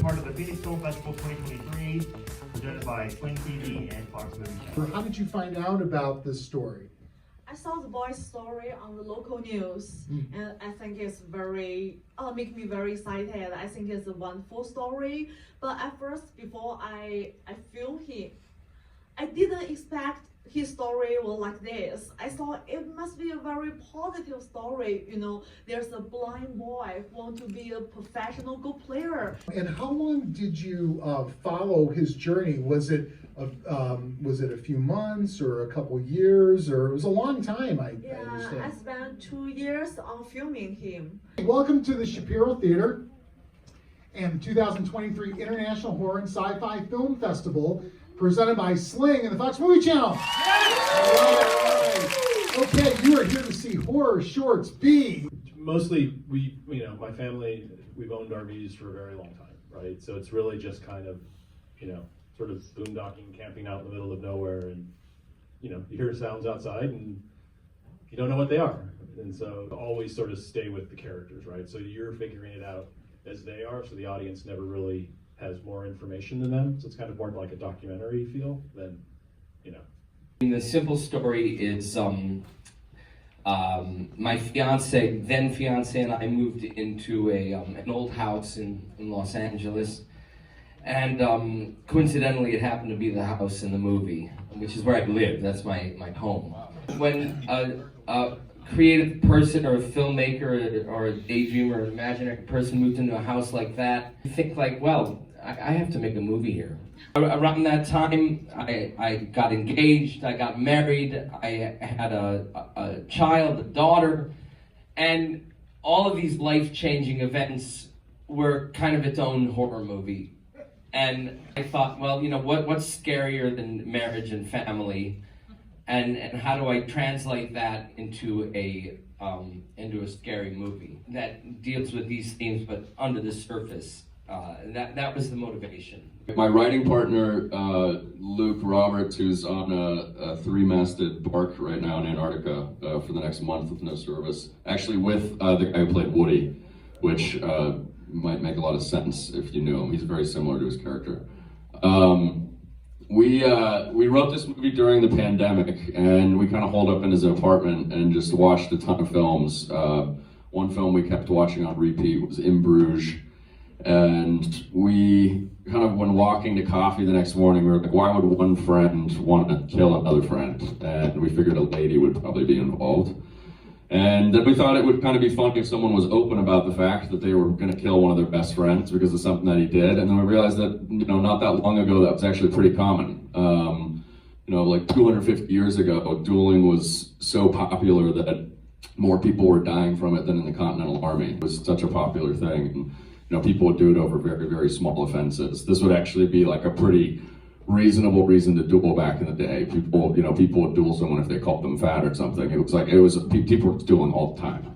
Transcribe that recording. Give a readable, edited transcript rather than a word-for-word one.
Part of the Phoenix Film Festival 2023, presented by Twin TV and Fox Movie Channel. How did you find out about this story? I saw the boy's story on the local news, and I think it's very, make me very excited. I think it's a wonderful story. But at first, before I filmed him, I didn't expect his story was like this. I thought it must be a very positive story. You know, there's a blind boy who wants to be a professional Go player. And how long did you follow his journey? Was it a few months or a couple years, or it was a long time? I understand. I spent 2 years on filming him. Welcome to the Shapiro Theater and the 2023 International Horror and Sci-Fi Film Festival, presented by Sling and the Fox Movie Channel. All right. Okay, you are here to see horror shorts B. Mostly, my family, we've owned RVs for a very long time, right? So it's really just kind of, sort of boondocking, camping out in the middle of nowhere, and, you hear sounds outside and you don't know what they are. And so always sort of stay with the characters, right? So you're figuring it out as they are, so the audience never really has more information than them, so it's kind of more like a documentary feel than, The simple story is my then fiance, and I moved into an old house in Los Angeles, and coincidentally it happened to be the house in the movie, which is where I live. That's my home. When a creative person or a filmmaker or a daydreamer or an imaginary person moved into a house like that, you think like, well, I have to make a movie here. Around that time, I got engaged, I got married, I had a child, a daughter, and all of these life-changing events were kind of its own horror movie. And I thought, well, what's scarier than marriage and family? And how do I translate that into a scary movie that deals with these themes but under the surface? And that was the motivation. My writing partner, Luke Roberts, who's on a three-masted bark right now in Antarctica for the next month with no service, actually with the guy who played Woody, which might make a lot of sense if you knew him. He's very similar to his character. We wrote this movie during the pandemic, and we kind of holed up in his apartment and just watched a ton of films. One film we kept watching on repeat was In Bruges. And we kind of, when walking to coffee the next morning, we were like, why would one friend want to kill another friend? And we figured a lady would probably be involved. And then we thought it would kind of be funny if someone was open about the fact that they were going to kill one of their best friends because of something that he did. And then we realized that, not that long ago, that was actually pretty common. Like 250 years ago, dueling was so popular that more people were dying from it than in the Continental Army. It was such a popular thing. And, people would do it over very, very small offenses. This would actually be like a pretty reasonable reason to duel back in the day. People would duel someone if they called them fat or something. People were dueling all the time.